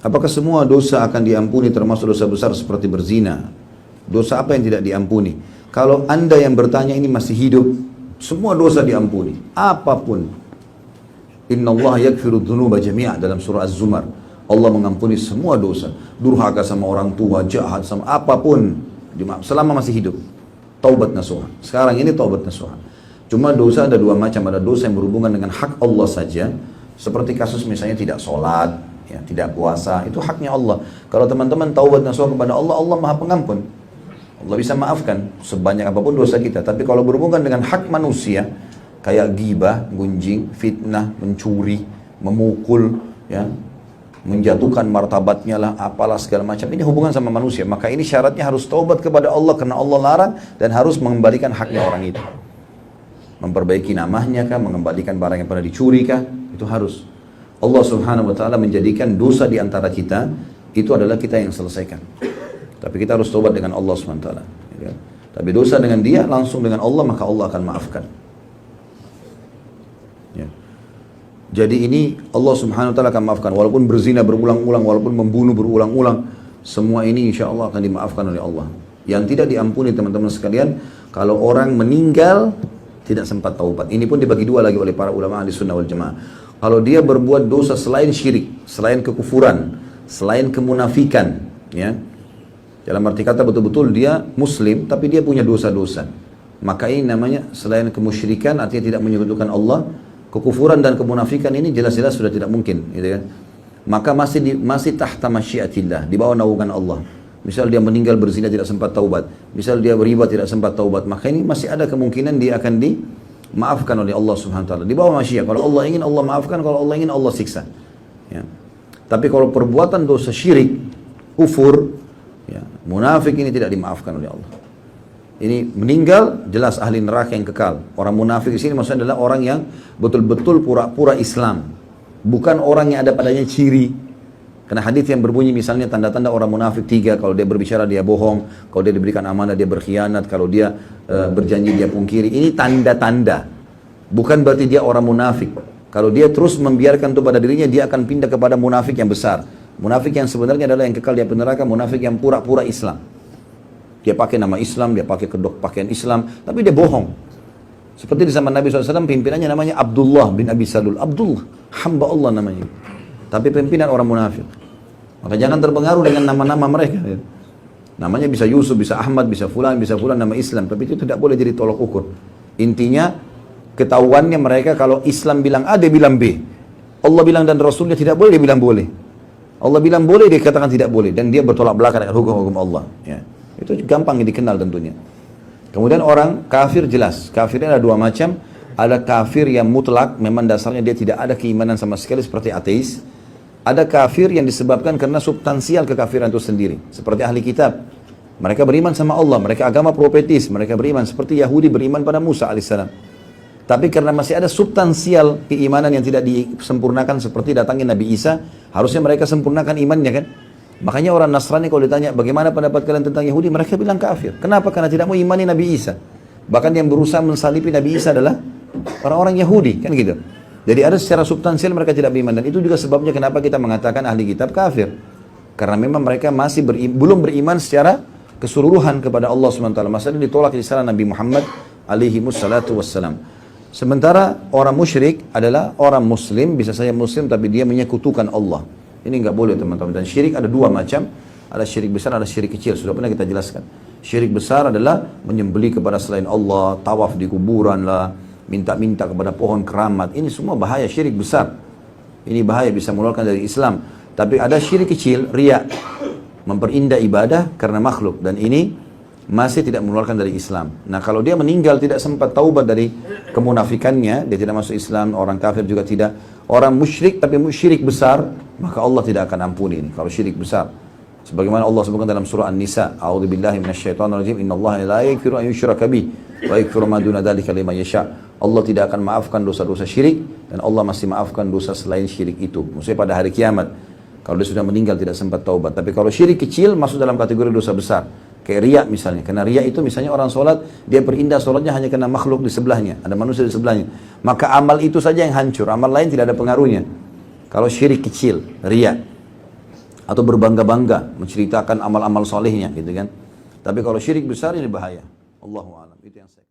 Apakah semua dosa akan diampuni termasuk dosa besar seperti berzina? Dosa apa yang tidak diampuni? Kalau anda yang bertanya ini masih hidup, semua dosa diampuni. Apapun. Innallaha yaghfiru dzunuba jami'a dalam surah Az-Zumar. Allah mengampuni semua dosa. Durhaka sama orang tua, jahat sama apapun. Selama masih hidup. Taubat nasuha. Sekarang ini taubat nasuha. Cuma dosa ada dua macam. Ada dosa yang berhubungan dengan hak Allah saja. Seperti kasus misalnya tidak sholat, ya, tidak puasa. Itu haknya Allah. Kalau teman-teman taubat nasuha kepada Allah, Allah maha pengampun. Allah bisa maafkan sebanyak apapun dosa kita. Tapi kalau berhubungan dengan hak manusia, kayak ghibah, gunjing, fitnah, mencuri, memukul, ya, menjatuhkan martabatnya lah, apalah segala macam. Ini hubungan sama manusia. Maka ini syaratnya harus taubat kepada Allah karena Allah larang dan harus mengembalikan haknya orang itu. Memperbaiki namanya kah, mengembalikan barang yang pernah dicuri kah, itu harus. Allah Subhanahu wa taala menjadikan dosa di antara kita itu adalah kita yang selesaikan. Tapi kita harus taubat dengan Allah Subhanahu wa taala. Ya. Tapi dosa dengan dia langsung dengan Allah, maka Allah akan maafkan. Ya. Jadi ini Allah Subhanahu wa taala akan maafkan walaupun berzina berulang-ulang, walaupun membunuh berulang-ulang, semua ini insya Allah akan dimaafkan oleh Allah. Yang tidak diampuni teman-teman sekalian, kalau orang meninggal tidak sempat taubat. Ini pun dibagi dua lagi oleh para ulama ahli sunnah wal jamaah. Kalau dia berbuat dosa selain syirik, selain kekufuran, selain kemunafikan, ya, dalam arti kata betul-betul dia muslim tapi dia punya dosa-dosa, maka ini namanya selain kemusyrikan, artinya tidak menyekutukan Allah. Kekufuran dan kemunafikan ini jelas-jelas sudah tidak mungkin, gitu kan? Maka masih tahta masyiatillah, di bawah naungan Allah. Misal dia meninggal berzina tidak sempat taubat, misal dia beriba tidak sempat taubat, maka ini masih ada kemungkinan dia akan dimaafkan oleh Allah Subhanahu wa taala. Di bawah masyiat. Kalau Allah ingin Allah maafkan, kalau Allah ingin Allah siksa. Ya. Tapi kalau perbuatan dosa syirik, kufur, ya, munafik ini tidak dimaafkan oleh Allah. Ini meninggal jelas ahli neraka yang kekal. Orang munafik di sini maksudnya adalah orang yang betul-betul pura-pura Islam, bukan orang yang ada padanya ciri. Karena hadis yang berbunyi misalnya tanda-tanda orang munafik 3, kalau dia berbicara dia bohong, kalau dia diberikan amanah dia berkhianat, kalau dia berjanji dia pungkiri. Ini tanda-tanda. Bukan berarti dia orang munafik. Kalau dia terus membiarkan itu pada dirinya, dia akan pindah kepada munafik yang besar. Munafik yang sebenarnya adalah yang kekal di api neraka, munafik yang pura-pura Islam. Dia pakai nama Islam, dia pakai kedok pakaian Islam, tapi dia bohong. Seperti di zaman Nabi SAW, pimpinannya namanya Abdullah bin Abi Salul. Abdullah, hamba Allah namanya. Tapi pimpinan orang munafik. Maka jangan terpengaruh dengan nama-nama mereka. Namanya bisa Yusuf, bisa Ahmad, bisa Fulan nama Islam. Tapi itu tidak boleh jadi tolok ukur. Intinya, ketahuannya mereka kalau Islam bilang A, dia bilang B. Allah bilang dan Rasulnya tidak boleh, dia bilang boleh. Allah bilang boleh, dia katakan tidak boleh. Dan dia bertolak belakang dengan hukum-hukum Allah. Ya. Itu gampang dikenal tentunya. Kemudian orang kafir jelas. Kafirnya ada dua macam. Ada kafir yang mutlak, memang dasarnya dia tidak ada keimanan sama sekali seperti ateis. Ada kafir yang disebabkan karena substansial kekafiran itu sendiri. Seperti ahli kitab. Mereka beriman sama Allah, mereka agama profetis, mereka beriman. Seperti Yahudi beriman pada Musa alaihissalam. Tapi karena masih ada substansial keimanan yang tidak disempurnakan seperti datangnya Nabi Isa, harusnya mereka sempurnakan imannya kan? Makanya orang Nasrani kalau ditanya bagaimana pendapat kalian tentang Yahudi, mereka bilang kafir. Kenapa? Karena tidak mau imani Nabi Isa. Bahkan yang berusaha mensalibi Nabi Isa adalah orang-orang Yahudi, kan gitu. Jadi ada secara substansial mereka tidak beriman, dan itu juga sebabnya kenapa kita mengatakan ahli kitab kafir. Karena memang mereka masih belum beriman secara keseluruhan kepada Allah SWT. Maksudnya ditolak di sana Nabi Muhammad alaihi wassalatu wassalam. Sementara orang musyrik adalah orang muslim, bisa saja muslim tapi dia menyekutukan Allah. Ini enggak boleh teman-teman. Dan syirik ada dua macam. Ada syirik besar, ada syirik kecil. Sudah pernah kita jelaskan. Syirik besar adalah menyembelih kepada selain Allah, tawaf di kuburan lah, minta-minta kepada pohon keramat. Ini semua bahaya, syirik besar. Ini bahaya, bisa mengeluarkan dari Islam. Tapi ada syirik kecil, riya. Memperindah ibadah karena makhluk. Dan ini masih tidak mengeluarkan dari Islam. Nah kalau dia meninggal tidak sempat taubat dari kemunafikannya, dia tidak masuk Islam, orang kafir juga tidak. Orang musyrik tapi musyrik besar, maka Allah tidak akan ampuni ini kalau syirik besar. Sebagaimana Allah sebutkan dalam surah An-Nisa, A'udzubillahi minasyaitonirrajim, innallaha la yaghfiru an yushraka bih wa yaghfiru ma duna dzalika liman yasha. Allah tidak akan maafkan dosa-dosa syirik dan Allah masih maafkan dosa selain syirik itu. Maksudnya pada hari kiamat. Kalau dia sudah meninggal tidak sempat taubat. Tapi kalau syirik kecil masuk dalam kategori dosa besar. Kayak riya misalnya. Karena riya itu misalnya orang sholat, dia berindah sholatnya hanya karena makhluk di sebelahnya. Ada manusia di sebelahnya. Maka amal itu saja yang hancur. Amal lain tidak ada pengaruhnya. Kalau syirik kecil, riya. atau berbangga-bangga menceritakan amal-amal solehnya gitu kan. Tapi kalau syirik besar ini bahaya. Allahu a'lam. Itu yang saya